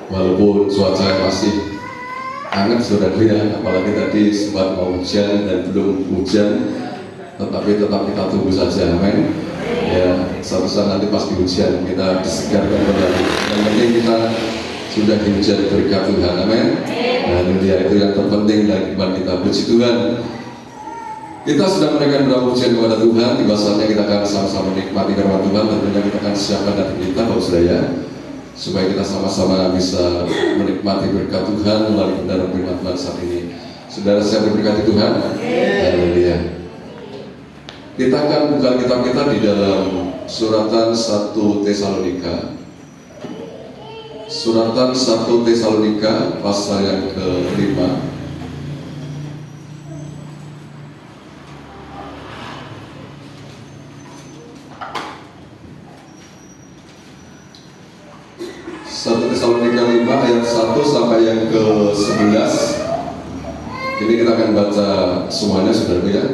Walaupun cuaca masih hangat saudara ya, apalagi tadi sempat mau hujan dan belum hujan, tetapi tetap kita tunggu saja, amin. Ya, suatu saat nanti pasti hujan, kita disegarkan kembali. Yang penting kita sudah dihujan berkat Tuhan, amin. Haleluya, itu yang terpenting dari iman kita. Puji Tuhan. Kita sudah memberikan berapa pujian kepada Tuhan. Tiba saatnya kita akan sama-sama menikmati firman Tuhan. Tentunya kita akan siapkan hati kita, Bapak Saudara, supaya kita sama-sama bisa menikmati berkat Tuhan melalui kebenaran firman Tuhan saat ini. Saudara siap diberkati Tuhan? Haleluya. Kita akan buka kitab kita di dalam suratan 1 Tesalonika. Suratan 1 Tesalonika pasal yang ke-5. Tesalonika 5 ayat 1 sampai yang ke-11. Ini kita akan baca semuanya, saudara ya.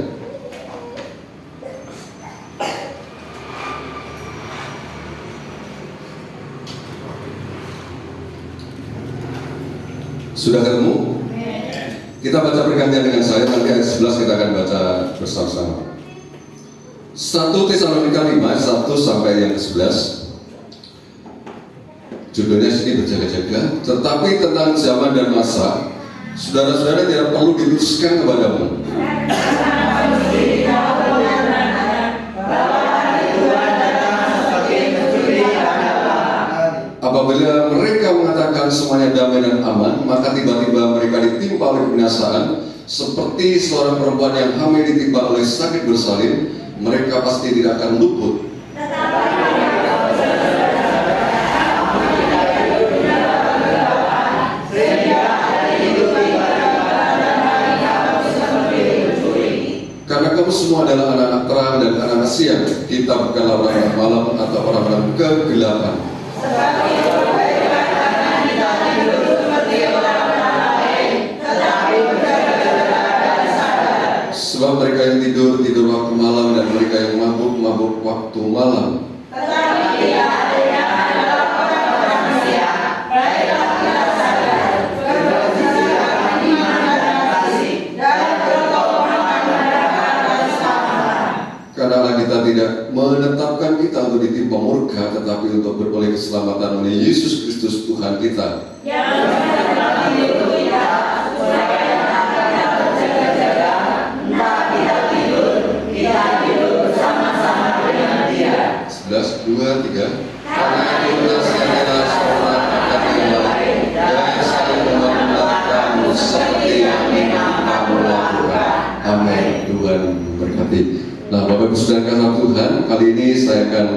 Sudah ketemu? Kita baca bergantian dengan saya, nanti ayat 11 kita akan baca bersama-sama. 1 Tesalonika 5 ayat 1 sampai yang ke-11. Judulnya sini berjaga-jaga. Tetapi tentang zaman dan masa, saudara-saudara tidak perlu dituliskan kepadamu. Apabila mereka mengatakan semuanya damai dan aman, maka tiba-tiba mereka ditimpa oleh kebinasaan, seperti seorang perempuan yang hamil ditimpa oleh sakit bersalin. Mereka pasti tidak akan luput. Karena kamu semua adalah anak-anak terang dan anak-anak siang. Kita bukanlah orang-orang malam atau orang-orang kegelapan. Sebab mereka yang tidur waktu malam, dan mereka yang mabuk waktu malam. Karena kita tidak menetapkan kita untuk ditimpa murka, tetapi untuk beroleh keselamatan oleh Yesus Kristus Tuhan kita. Bersama-sama dengan Dia. 11, 2, 3. Karena itu nasihatlah seorang akan yang lain, dan saling membangun kamu seperti yang memang kamu lakukan. Amin. Tuhan berkati. Nah, Bapak Ibu Saudara kasih Tuhan, kali ini saya akan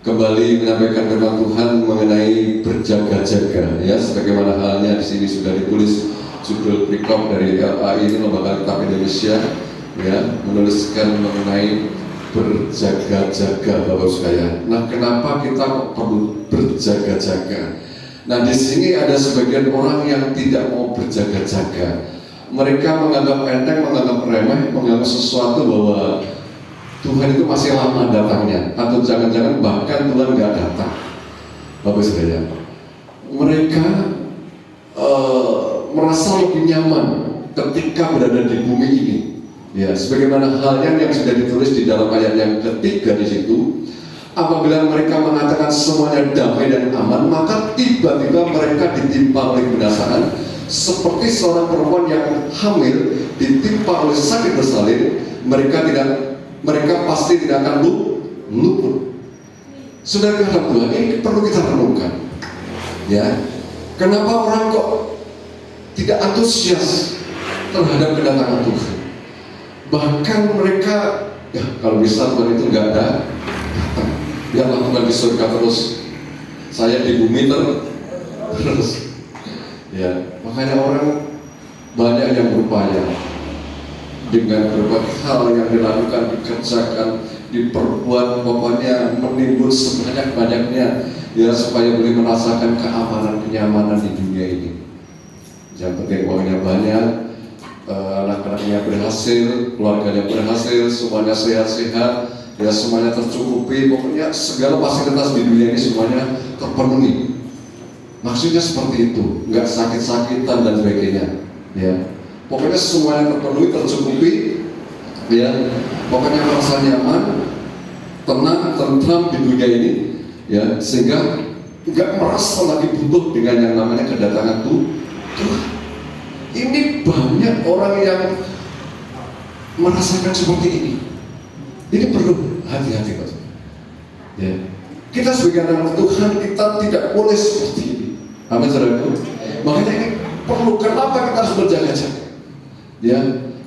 kembali menyampaikan firman Tuhan mengenai berjaga-jaga, ya, sebagaimana halnya di sini sudah ditulis judul perikop dari LAI ini, Lembaga Alkitab Indonesia, ya, menuliskan mengenai berjaga-jaga, Bapak sekalian. Nah, kenapa kita perlu berjaga-jaga? Nah, di sini ada sebagian orang yang tidak mau berjaga-jaga. Mereka menganggap enteng, menganggap remeh, menganggap sesuatu bahwa Tuhan itu masih lama datangnya, atau jangan-jangan bahkan Tuhan nggak datang. Bapak sekalian, mereka merasa lebih nyaman ketika berada di bumi ini. Ya, sebagaimana halnya yang sudah ditulis di dalam ayat yang ketiga di situ. Apabila mereka mengatakan semuanya damai dan aman, maka tiba-tiba mereka ditimpa oleh kebinasaan, seperti seorang perempuan yang hamil ditimpa oleh sakit bersalin. Mereka pasti tidak akan luput. Saudara kata Tuhan, ini perlu kita renungkan. Ya, kenapa orang kok tidak antusias terhadap kedatangan Tuhan? Bahkan mereka, ya kalau bisa Tuhan itu nggak ada, biarlah Tuhan di surga terus, saya di bumi terus. Ya, makanya orang banyak yang berupaya dengan berbagai hal yang dilakukan, dikerjakan, diperbuat, pokoknya menimbun sebanyak-banyaknya, ya, supaya boleh merasakan keamanan, kenyamanan di dunia ini. Yang penting uangnya banyak, anak-anaknya berhasil, keluarganya berhasil, semuanya sehat-sehat, ya, semuanya tercukupi, pokoknya segala fasilitas di dunia ini semuanya terpenuhi. Maksudnya seperti itu, nggak sakit-sakitan dan sebagainya. Ya, pokoknya semuanya terpenuhi, tercukupi. Ya, pokoknya merasa nyaman, tenang, tentram di dunia ini. Ya, sehingga nggak merasa lagi butuh dengan yang namanya kedatangan Tuhan. Ini banyak orang yang merasakan seperti ini. Ini perlu hati-hati, Pak. Ya, kita sebagai anak Tuhan, kita tidak boleh seperti ini. Amin, saudaraku. Makanya ini perlu. Kenapa kita harus berjaga-jaga? Ya,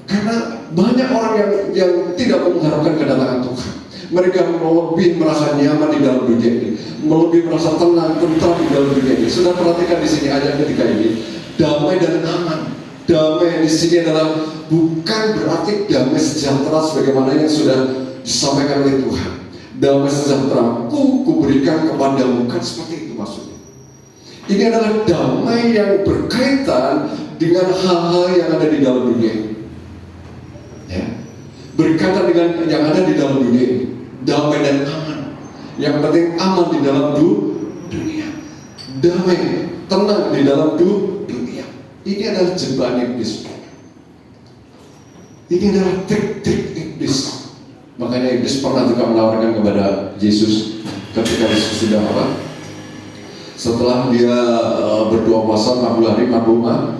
karena banyak orang yang tidak mengharapkan kedatangan Tuhan. Mereka lebih merasa nyaman di dalam dunia ini, lebih merasa tenang, tentram di dalam dunia ini. Sudah perhatikan di sini ayat ketiga ini, damai dan aman. Damai di sini adalah bukan berarti damai sejahtera sebagaimana yang sudah disampaikan oleh Tuhan. Damai sejahtera kuberikan kepadamu, kan seperti itu maksudnya. Ini adalah damai yang berkaitan dengan hal-hal yang ada di dalam dunia ini. Ya. Berkaitan dengan yang ada di dalam dunia ini. Damai dan aman. Yang penting aman di dalam dunia. Damai, tenang di dalam dunia. Ini adalah jebakan iblis. Ini adalah trik-trik iblis. Makanya iblis pernah juga menawarkan kepada Yesus ketika Yesus sudah apa? Setelah dia berdoa puasa 40 hari 40 malam,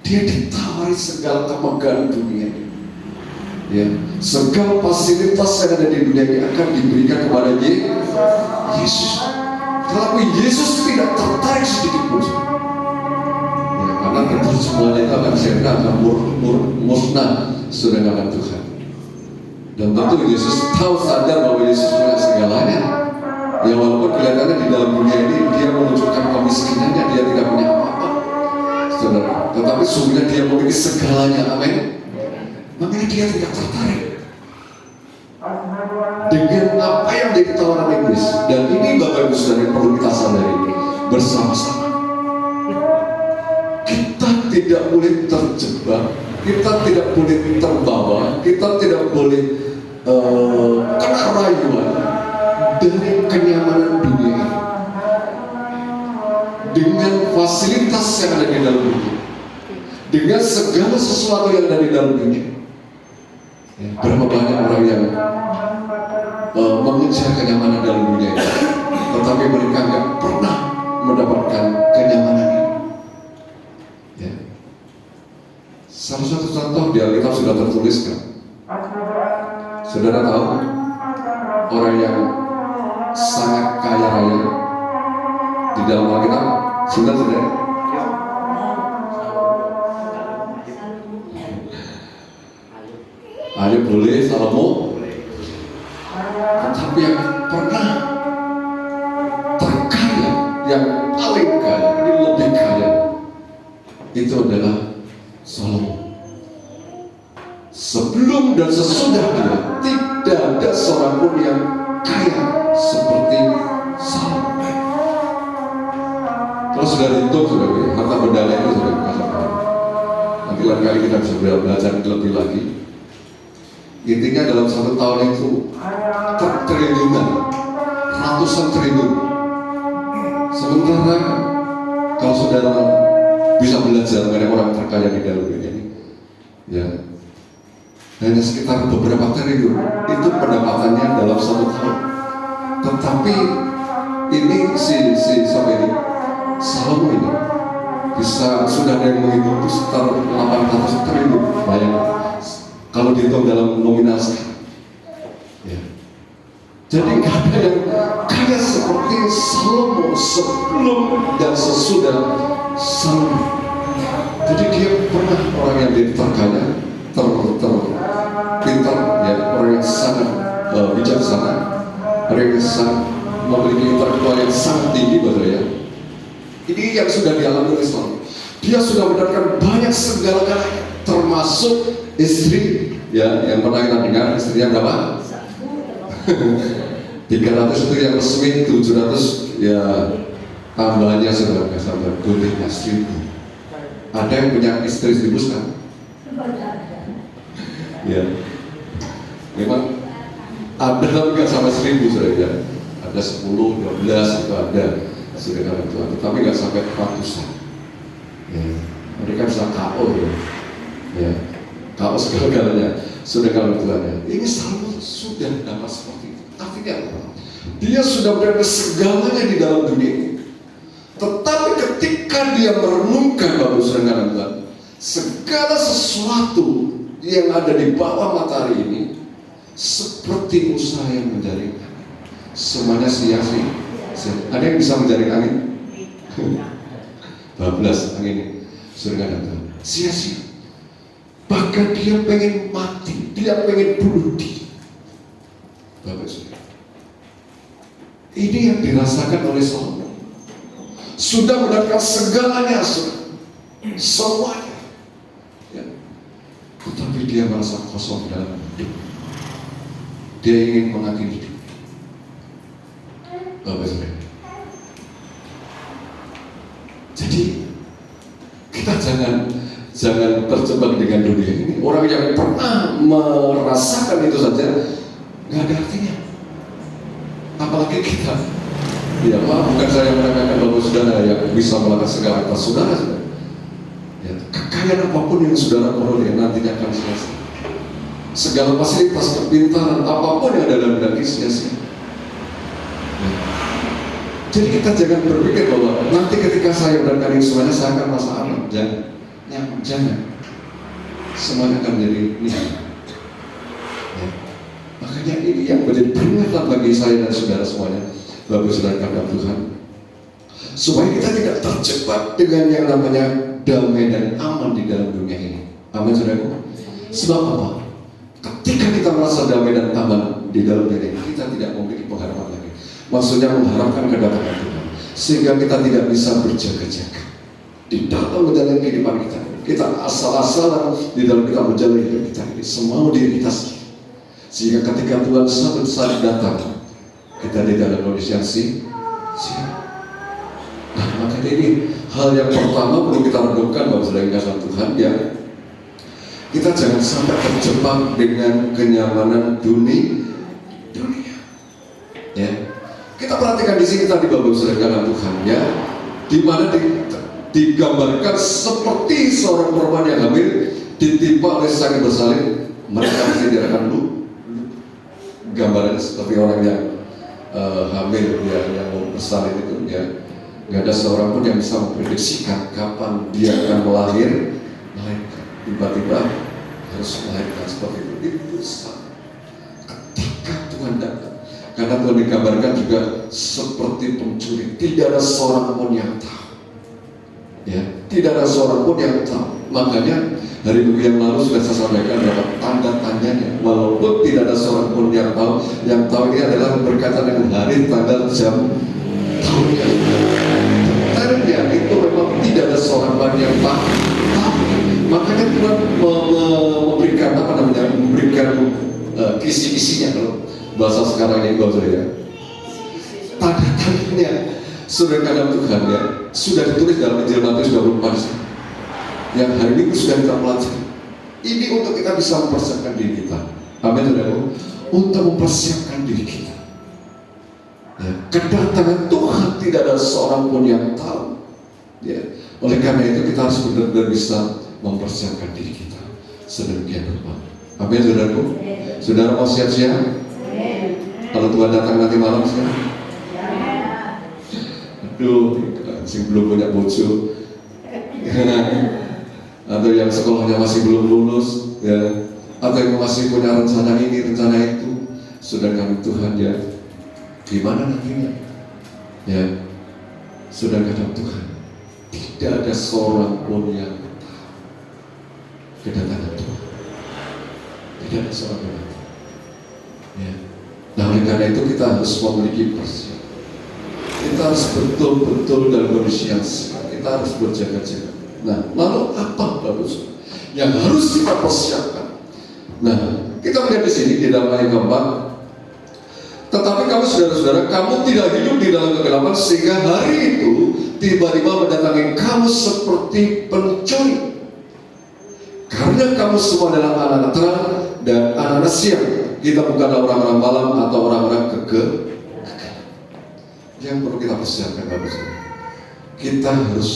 dia ditawari segala kemegahan dunia ini. Ya, segala fasilitas yang ada di dunia ini akan diberikan kepada Yesus. Tetapi Yesus tidak tertarik sedikit pun. Ya, karena itu semuanya itu akan segera akan musnah sudah dengan Tuhan. Dan tentu Yesus tahu sadar bahwa Yesus punya segalanya. Ya, walaupun kelihatannya di dalam dunia ini dia menunjukkan kemiskinannya, dia tidak punya apa-apa, saudara. Tetapi sungguhnya dia memiliki segalanya, amin. Makanya dia tidak tertarik dengan apa yang jadi tawaran iblis. Dan ini Bapak Ibu Saudara yang perlu kita sadari bersama-sama. Kita tidak boleh terjebak, kita tidak boleh terbawa, kita tidak boleh kena rayuan dari kenyamanan dunia ini, dengan fasilitas yang ada di dalam dunia, dengan segala sesuatu yang ada di dalam dunia. Ya, berapa banyak orang yang mengejar kenyamanan dalam dunia ini, tetapi mereka nggak pernah mendapatkan kenyamanan ini. Ya. Salah satu contoh di Alkitab sudah tertuliskan. Saudara tahu orang yang sangat kaya raya di dalam Alkitab, saudara. Ayub boleh, Salomo, tetapi yang pernah terkaya, yang paling kaya, ini lebih kaya, itu adalah Salomo. Sebelum dan sesudah dia, tidak ada seorang pun yang kaya seperti Salomo. Kalau sudah dihitung, sudah harta bendanya itu sudah dikatakan. Nanti lain kali kita bisa belajar lebih lagi. Intinya dalam satu tahun itu triliunan, ratusan triliun. Sementara kalau saudara bisa belajar mengenai orang terkaya di dalam dunia ini, ya, hanya sekitar beberapa triliun itu pendapatannya dalam satu tahun. Tetapi ini sampai ini Salomo ini bisa, sudah ada yang menghitung itu sekitar 800 triliun. Bayangkan kalau dihitung dalam nominal sekarang. Ya. Jadi nggak ada yang kaya seperti Salomo sebelum dan sesudah Salomo. Jadi dia pernah orang yang dia terkaya, terpintar, ya, orang yang sangat bijaksana, orang yang sangat memiliki intelektual yang sangat tinggi, betul ya. Ini yang sudah dialami oleh Salomo. Dia sudah mendapatkan banyak segala-galanya, termasuk istri, ya, yang pernah kita dengar istrinya berapa? 300 itu yang resmi, 700 ya tambahannya sudah nggak sampai, goleknya 1000. Ada yang punya istri 1000 sekarang? Ya, memang ada, tapi nggak sampai 1000 sudah ya. Ada 10, 12 itu ada. saudara Tuhan, tetapi nggak sampai ratusan. Ya. Mereka bisa KO ya, KO segala-galanya, saudara Tuhan ya. Ini Salomo sudah dapat seperti itu. Artinya apa? Dia sudah berada segalanya di dalam dunia ini. Tetapi ketika dia merenungkan Bapak saudara Tuhan, segala sesuatu yang ada di bawah matahari ini seperti usaha yang menjaring angin. Semuanya sia-sia. Ada yang bisa menjaring angin? Bablas angin, saudara Tuhan. Sia-sia. Bahkan dia pengen mati, dia pengen bunuh diri. Bapak saudara, ini yang dirasakan oleh Salomo. Sudah mendapatkan segalanya, semuanya. Ya. Tetapi dia merasa kosong dalam hidup. Dia ingin mengakhiri hidup. Bapak saudara. Jadi kita jangan terjebak dengan dunia ini. Orang yang pernah merasakan itu saja nggak ada artinya. Apalagi kita. Ya, bukan saya meremehkan Bapak saudara yang bisa melakukan segala atas saudara. Ya, kekayaan apapun yang saudara peroleh nantinya akan sia-sia. Segala fasilitas kepintaran apapun yang ada dalam diri sia-sia. Ya. Jadi kita jangan berpikir bahwa nanti ketika saya mendapatkan semuanya saya akan merasa aman. Jangan. Semuanya akan menjadi nikmat. Ya. Makanya ini yang menjadi peringatan bagi saya dan saudara semuanya, Bapak saudara kandang Tuhan, supaya kita tidak terjebak dengan yang namanya damai dan aman di dalam dunia ini. Amin saudara. Sebab apa? Ketika kita merasa damai dan aman di dalam dunia ini, kita tidak memiliki pengharapan lagi. Maksudnya mengharapkan kedatangan Tuhan, sehingga kita tidak bisa berjaga-jaga di dalam menjalani kehidupan kita. Kita asal-asalan di dalam kita menjalani hidup kita ini, semau diri kita sendiri. Sehingga ketika Tuhan satu saat datang, kita di dalam kondisi yang siap. Nah, makanya ini hal yang pertama perlu kita renungkan bahwa sedang kasih Tuhan ya. Kita jangan sampai terjebak dengan kenyamanan dunia. Ya. Kita perhatikan di sini tadi Bapak saudara Tuhan ya, di mana digambarkan seperti seorang perempuan yang hamil ditimpa oleh sakit bersalin. Mereka tidak akan gambarannya seperti orang yang hamil ya, yang mau bersalin itu ya. Gak ada seorang pun yang bisa memprediksikan kapan dia akan melahirkan. Tiba-tiba harus melahirkan seperti itu. Itu sama. Ketika Tuhan datang, karena Tuhan digambarkan juga seperti pencuri. Tidak ada seorang pun yang tahu. Ya, tidak ada seorang pun yang tahu. Makanya hari minggu yang lalu sudah saya sampaikan dalam tanda-tandanya. Walaupun tidak ada seorang pun yang tahu. Yang tahu ini adalah berkaitan dengan hari, tanggal, jam, tahunnya. Detailnya itu memang tidak ada seorang pun yang tahu. Makanya Tuhan memberikan memberikan kisi-kisinya kalau bahasa sekarang ini ya. Tanda-tandanya sudah kadang Tuhan ya, sudah ditulis dalam Injil Matius 24 yang hari ini sudah kita pelajari. Ini untuk kita bisa mempersiapkan diri kita. Amin saudara. Untuk mempersiapkan diri kita. Ya, kedatangan Tuhan tidak ada seorang pun yang tahu. Ya, oleh karena itu kita harus benar-benar bisa mempersiapkan diri kita sedemikian rupa. Amin saudaraku. Saudara mau siap-siap? Kalau Tuhan datang nanti malam sekarang. Aduh, yang belum punya bojo atau yang sekolahnya masih belum lulus ya, atau yang masih punya rencana ini, rencana itu, sudah kami Tuhan ya, gimana nantinya ya, sudah kami Tuhan, tidak ada seorang pun yang tahu kedatangan Tuhan, tidak ada seorang pun yang tahu ya. Nah oleh karena itu kita harus memiliki persiapan. Kita harus betul-betul dalam kondisi yang siap. Kita harus berjaga-jaga. Nah, lalu apa bagus yang harus kita persiapkan? Nah, kita melihat di sini di dalam ayat keempat. Tetapi kamu saudara-saudara, kamu tidak hidup di dalam kegelapan sehingga hari itu tiba-tiba mendatangi kamu seperti pencuri. Karena kamu semua adalah anak-anak terang dan anak-anak siang. Kita bukanlah orang-orang malam atau orang-orang kegelapan. yang perlu kita persiapkan Bapak Saudara. Kita harus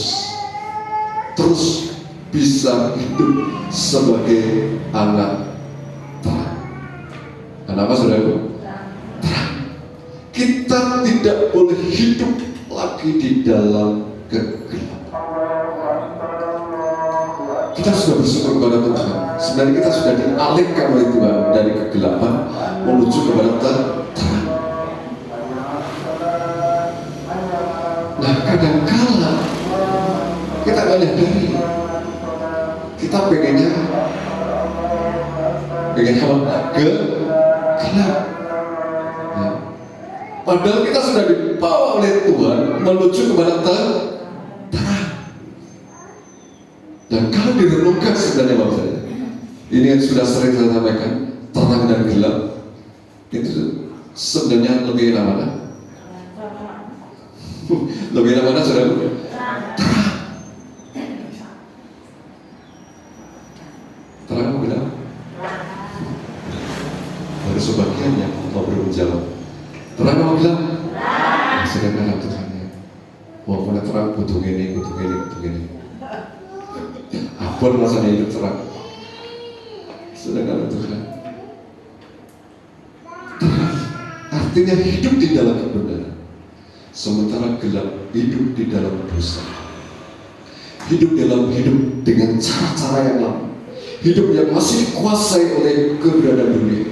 terus bisa hidup sebagai anak terang. Anak apa Saudara? Terang. Kita tidak boleh hidup lagi di dalam kegelapan. Kita sudah bersyukur kepada Tuhan. Sebenarnya kita sudah dialihkan oleh Tuhan dari kegelapan menuju kepada terang. Nah, kadang-kala kita nggak nyadari, kita pengennya apa? Gelap. Ya. Padahal kita sudah dibawa oleh Tuhan menuju kepada terang. Dan kalau direnungkan sebenarnya Bapak saya, ini yang sudah sering saya sampaikan, terang dan gelap itu sebenarnya lebih enak mana? Lebih enak mana Saudara? Terang atau gelap? Baru sebagian yang mau menjawab. Terang atau gelap? Sudah kenal Tuhannya. Walaupun terang butuh ini. Apa rasanya hidup terang? Sudah kenal Tuhan. Terang artinya hidup di dalam kebenaran, sementara gelap hidup di dalam dosa. Hidup dengan cara-cara yang lama. Hidup yang masih dikuasai oleh keberadaan dunia.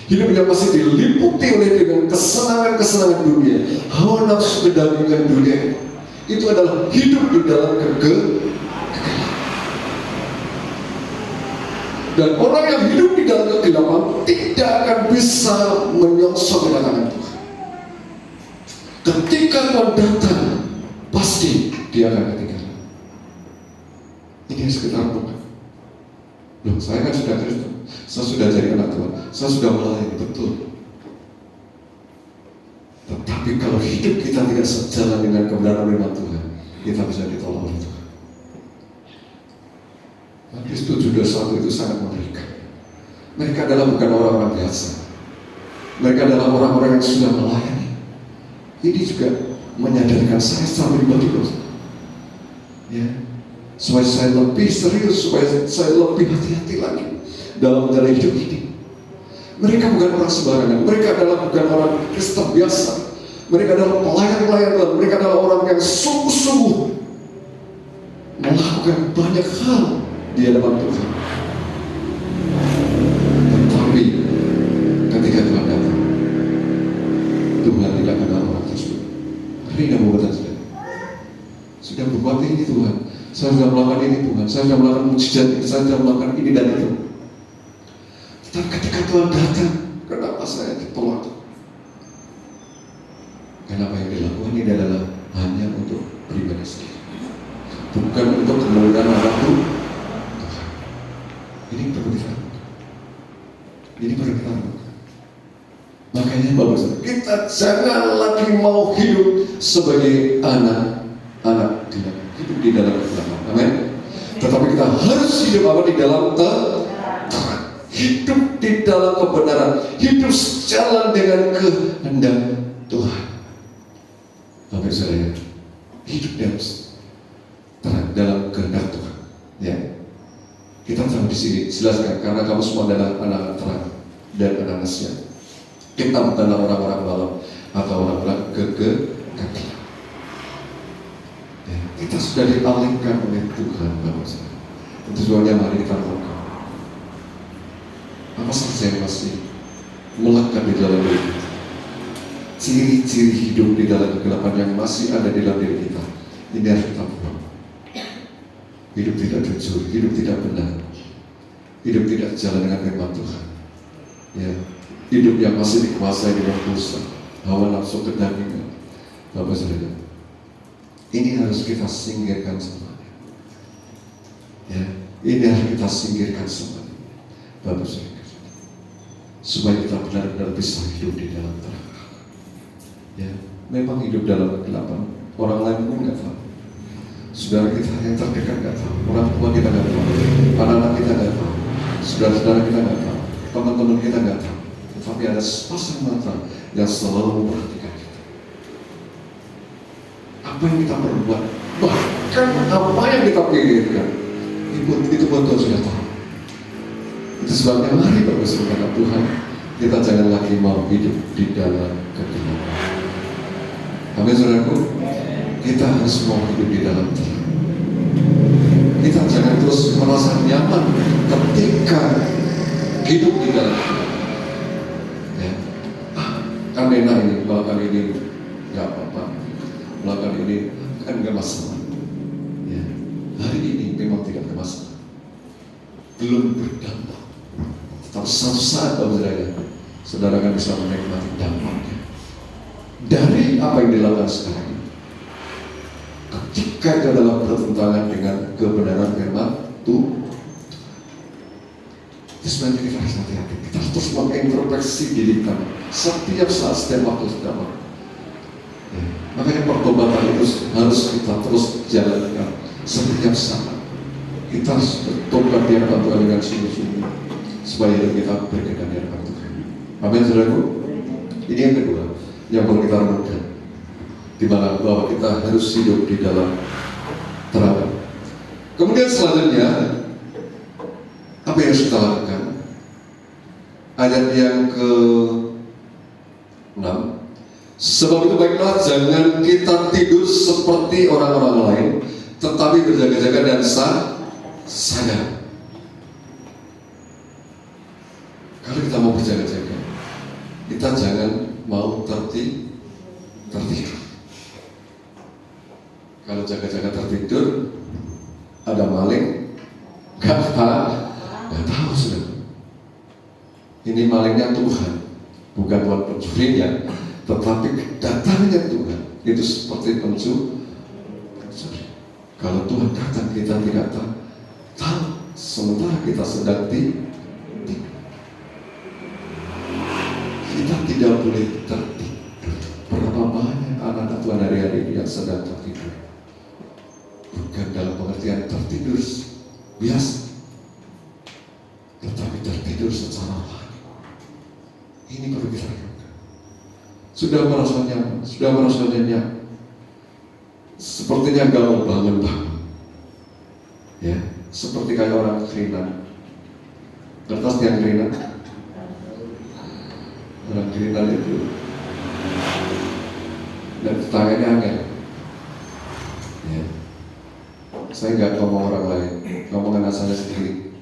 Hidup yang masih diliputi oleh dengan kesenangan-kesenangan dunia, hawa nafsu kedagingan dunia. Itu adalah hidup di dalam kegelapan. Dan orang yang hidup di dalam kegelapan tidak akan bisa menyongsong kedatangan Tuhan. Ketika Tuhan datang, pasti dia akan ketinggalan. Ini yang sekitar bukan. Loh, saya kan sudah Kristen, saya sudah jadi anak Tuhan, saya sudah melayani, betul. Tetapi kalau hidup kita tidak sejalan dengan kebenaran firman Tuhan, kita bisa ditolak oleh Tuhan. Matius 7:21 itu sangat mengerikan. Mereka adalah bukan orang-orang biasa. Mereka adalah orang-orang yang sudah melayani. Ini juga menyadarkan saya secara pribadi, ya, supaya saya lebih serius, supaya saya lebih hati-hati lagi dalam menjalani hidup ini. Mereka bukan orang sembarangan. Mereka adalah bukan orang Kristen biasa. Mereka adalah pelayan-pelayan Tuhan. Mereka adalah orang yang sungguh-sungguh melakukan banyak hal di hadapan Tuhan. Tetapi ketika Tuhan datang, Tuhan tidak kenal orang tersebut. Hari ini membuat saya sudah berbuat ini Tuhan, saya sudah melakukan ini Tuhan, saya sudah melakukan mujizat ini, saya sudah melakukan ini dan itu. Tetapi ketika Tuhan datang, kenapa saya ditolak? Karena apa yang dilakukan ini adalah hanya untuk pribadi sendiri, bukan untuk kemuliaan Allah Tuhan. Ini perlu kita lakukan. Makanya Bapak Saudara, kita jangan lagi mau hidup sebagai anak-anak hidup di dalam kegelapan. Amin. Tetapi kita harus hidup apa? Di dalam terang. Hidup di dalam kebenaran. Hidup sejalan dengan kehendak Tuhan. Bapak Saudara, hidup dalam terang, dalam kehendak Tuhan. Ya. Kita tahu di sini jelaskan karena kamu semua adalah anak terang dan anak siang. Kita bukanlah orang-orang malam atau orang-orang kegelapan. Ya, kita sudah dialihkan oleh Tuhan, Bapak Saudara. Tujuannya mari kita lakukan. Apa saja yang masih melekat di dalam diri kita? Ciri-ciri hidup di dalam kegelapan yang masih ada di dalam diri kita. Ini harus kita buang. Hidup tidak jujur, hidup tidak benar, hidup tidak jalan dengan firman Tuhan. Ya, hidup yang masih dikuasai dengan dosa, hawa nafsu kedagingan. Bapak Saudara, ini harus kita singkirkan semuanya. Ya, ini harus kita singkirkan semuanya, Bapak Saudara, supaya kita benar-benar bisa hidup di dalam terang. Ya, memang hidup dalam kegelapan, orang lain pun nggak tahu. Saudara kita yang terdekat nggak tahu, orang tua kita nggak tahu, anak-anak kita nggak tahu, saudara-saudara kita nggak tahu, teman-teman kita nggak tahu. Tetapi ada sepasang mata yang selalu memperhatikan kita. apa yang kita perbuat, bahkan apa yang kita pikirkan, itu pun Tuhan sudah tahu. Itu sebabnya mari berkesukaan Tuhan, kita jangan lagi mau hidup di dalam kegelapan. Amin, saudaraku. Kita harus mau hidup di dalam terang. Kita jangan terus merasa nyaman ketika hidup di dalam terang. Ya. Kan enak ini, melakukan ini nggak apa-apa, melakukan ini kan nggak masalah. Ya. Hari ini memang tidak ada masalah, belum berdampak. Tapi suatu saat saudara akan bisa menikmati dampaknya dari apa yang dilakukan sekarang ini. Ketika itu adalah bertentangan dengan kebenaran firman Tuhan, sebenarnya kita harus hati-hati. Kita harus terus mengintrospeksi diri kita setiap saat, setiap waktu, setiap waktu. Ya. Makanya pertobatan itu harus kita terus jalankan setiap saat. Kita harus bertobat di hadapan Tuhan dengan sungguh-sungguh supaya hidup kita berkenan di hadapan Tuhan. Amin, saudaraku. Ini yang kedua yang perlu kita renungkan, di mana bahwa kita harus hidup di dalam terang. Kemudian selanjutnya, apa yang harus kita lakukan? Ayat yang ke-6. Sebab itu baiklah jangan kita tidur seperti orang-orang lain, tetapi berjaga-jaga dan sadar. Kalau kita mau berjaga-jaga, kita jangan mau tertidur. Kalau jaga-jaga tertidur, ada maling, nggak tahu sudah. Ini malingnya Tuhan, bukan Tuhan pencurinya, tetapi datangnya Tuhan itu seperti pencuri. Kalau Tuhan datang kita tidak tahu, sementara kita sedang tidur. Kita tidak boleh tertidur. Berapa banyak anak-anak Tuhan hari-hari ini yang sedang tertidur? Bukan dalam pengertian tertidur biasa, tetapi tertidur secara lain. Ini perlu kita lakukan. Sudah merasa nyaman, sudah merasa nyenyak, sepertinya gak mau bangun-bangun. Ya, seperti kayak orang kerinan. Kertas yang kerinan. Orang kerinan itu dan tangannya angin. Ya. Saya nggak ngomong orang lain, ngomong anak saya sendiri.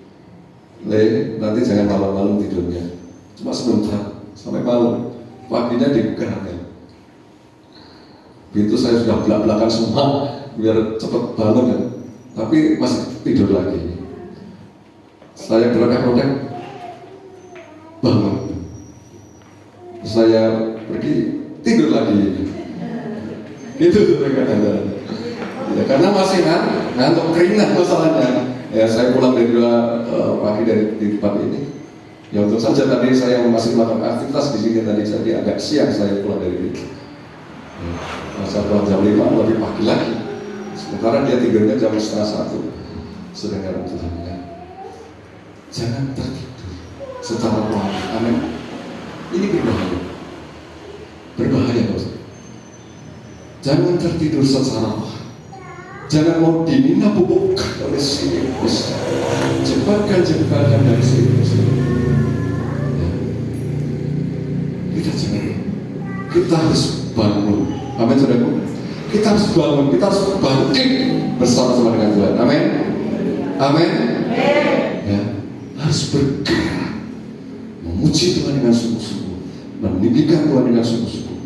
Nanti jangan malam-malam tidurnya, cuma sebentar sampai malam. Paginya dibuka angin. Itu saya sudah belak-belakan semua biar cepat bangun kan. Tapi masih tidur lagi. Saya berodek-odek bangun. Saya pergi tidur lagi. Itu kadang-kadang. Ya, karena masih ngantuk keringat masalahnya. Ya, saya pulang dari pagi dari di tempat ini. Ya untuk saja tadi saya masih melakukan aktivitas di sini tadi, jadi agak siang saya pulang dari itu. Ya, saya pulang jam 5 lebih pagi lagi. Sementara dia tidurnya jam 12:30. Sedangkan Tuhan ya. Jangan tertidur secara pelan. Amin. Ini berbahaya. Berbahaya, bos. Jangan tertidur secara pelan. Jangan mau dinabubukkan oleh sirkus. Jebakan-jebakan dari sirkus. Ya. Kita harus bangun. Amin, saudaraku. Kita harus bangun. Kita harus bangkit bersama-sama dengan Tuhan. Amin. Amin. Ya. Harus bergerak. Memuji Tuhan dengan sungguh-sungguh, meninggikan Tuhan dengan sungguh-sungguh,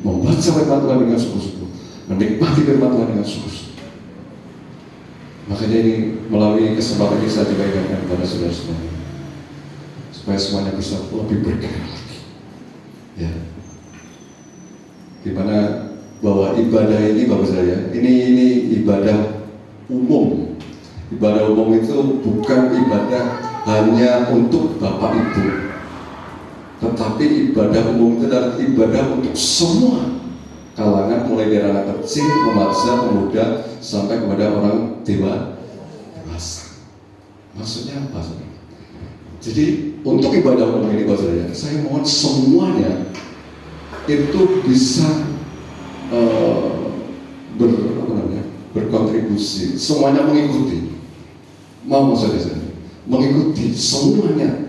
membaca firman Tuhan dengan sungguh-sungguh, menikmati firman Tuhan dengan sungguh-sungguh. Makanya ini melalui kesempatan ini saya juga ingatkan kepada saudara-saudara supaya semuanya bisa lebih bergerak lagi. Ya, dimana bahwa ibadah ini bagus saya, ini ibadah umum. Ibadah umum itu bukan ibadah hanya untuk Bapak Ibu, tetapi ibadah umum itu adalah ibadah untuk semua kalangan, mulai dari anak kecil, remaja, pemuda, sampai kepada orang dewasa. Maksudnya apa? Jadi untuk ibadah umum ini, saya mohon semuanya itu bisa berkontribusi, semuanya mengikuti. Mau saudara mengikuti semuanya,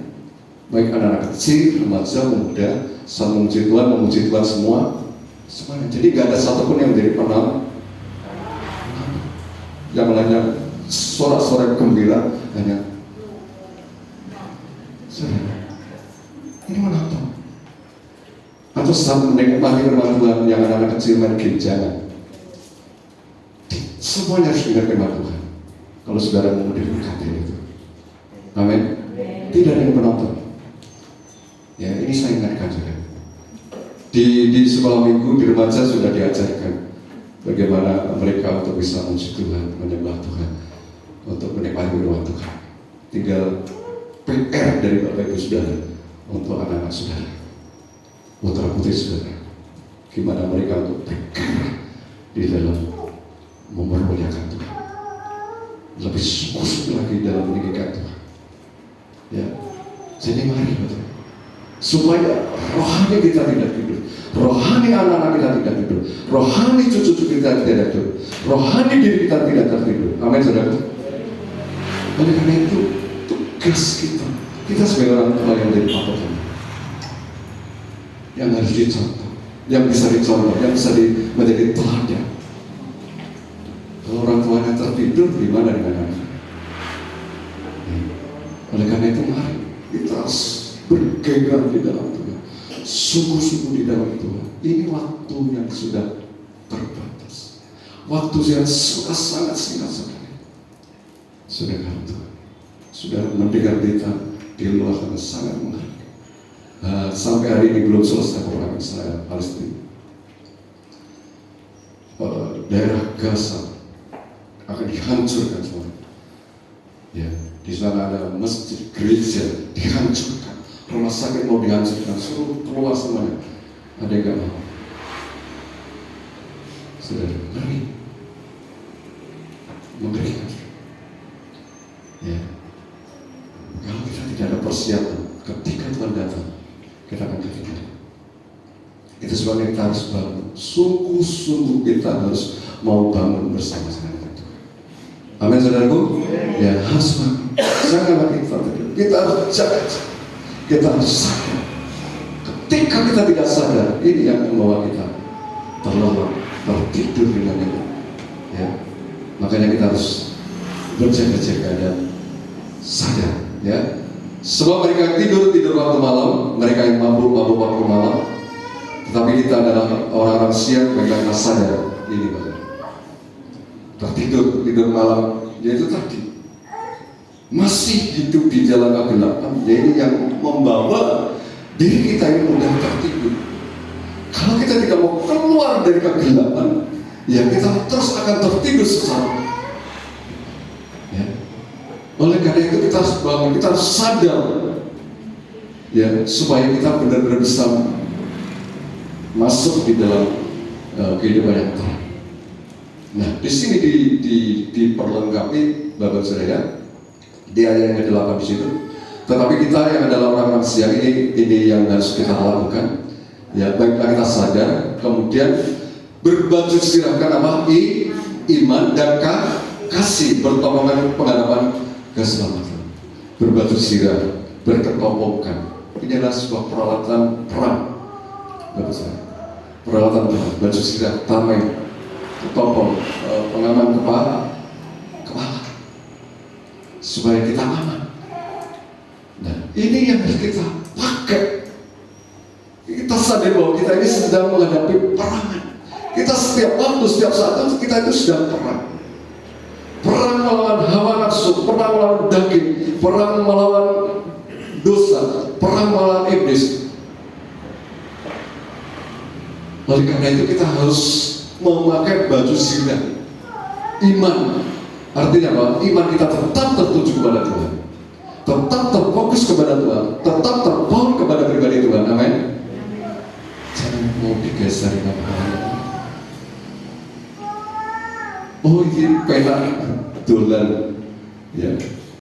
baik anak-anak kecil, remaja, muda, saling memuji Tuhan semuanya. Jadi nggak ada satupun yang menjadi penang. Yang lainnya sorak-sorak gembira, hanya ini menonton. Atau saat menikmati firman Tuhan yang anak-anak kecil main game, jangan. Semuanya harus dengar firman Tuhan. Kalau saudara mau diberkati itu, amin. Tidak ada yang penonton. Ya, ini saya ingatkan saudara. Di sekolah minggu di remaja sudah diajarkan bagaimana mereka untuk bisa memuji Tuhan, menyembah Tuhan, untuk menikmati firman Tuhan. Tinggal PR dari Bapak Ibu Saudara untuk anak-anak saudara, putra putri saudara, gimana mereka untuk bergerak di dalam memuliakan Tuhan, lebih sungguh lagi dalam meninggikan Tuhan. Ya, jadi mari betul, supaya rohani kita tidak tidur, rohani anak-anak kita tidak tidur, rohani cucu-cucu kita tidak tidur, rohani diri kita tidak tertidur. Amin saudara. Oleh karena itu tugas kita sebagai orang tua yang menjadi patokan, yang harus dicontoh, yang bisa dicontoh, yang bisa menjadi teladan. Kalau orang tuanya tertidur, gimana dengan anak? Oleh karena itu mari kita harus bergerak di dalam Tuhan, sungguh-sungguh di dalam Tuhan. Ini waktu yang sudah terbatas, waktu yang sudah sangat singkat sekali. Sudah kalau Tuhan sudah mendengar berita di luar sana sangat mengerikan. Sampai hari ini belum selesai perang Israel Palestina. Daerah Gaza akan dihancurkan semua. Ya, di sana ada masjid, gereja dihancurkan, rumah sakit mau dihancurkan, suruh keluar semuanya. Ada yang nggak mau. Saudara, ngeri, mengerikan. Ya, kalau kita tidak ada persiapan, ketika Tuhan datang, kita akan ketinggalan. Itu sebabnya kita harus bangun. Sungguh-sungguh kita harus mau bangun bersama-sama dengan Tuhan. Amin saudaraku. Ya, harus bangun. Jangan lagi kita harus jaga. Kita harus sadar. Ketika kita tidak sadar, ini yang membawa kita terlelap, tertidur di dalam itu. Ya, makanya kita harus berjaga-jaga dan sadar. Ya, semua mereka yang tidur waktu malam, mereka yang mabuk waktu malam. Tetapi kita adalah orang-orang siang, mereka yang sadar. Ini Bapak, tidur malam, yaitu tadi masih hidup di jalan kegelapan. Jadi yang membawa diri kita ini mudah tertidur. Kalau kita tidak mau keluar dari kegelapan, ya kita terus akan tertidur sesaat. Ya. Oleh karena itu kita harus bangun, kita harus sadar, ya, supaya kita benar-benar bisa masuk di dalam kehidupan yang terang. Nah, di sini diperlengkapi Bapak Saudara di ayat yang ke-8 di situ. Tetapi kita yang adalah orang-orang siang ini yang harus kita lakukan. Ya, baiklah kita sadar, kemudian berbaju sirahkan apa? Iman dan kasih, bertomongan pengharapan keselamatan. Berbaju sirah, berketopokan. Ini adalah sebuah peralatan perang. Bapak Saudara, peralatan perang, baju sirah, tameng, ketopong, pengaman kepala, supaya kita aman. Nah, ini yang harus kita pakai. Kita sadar bahwa kita ini sedang menghadapi perangan. Kita setiap waktu, setiap saat kita itu sedang perang. Perang melawan hawa nafsu, perang melawan daging, perang melawan dosa, perang melawan iblis. Oleh karena itu kita harus memakai baju sirah iman. Artinya apa? Iman kita tetap tertuju kepada Tuhan, tetap terfokus kepada Tuhan, tetap terpaut kepada pribadi Tuhan. Amin. Jangan mau digeser dengan hal. Oh, ini pena dolan, ya,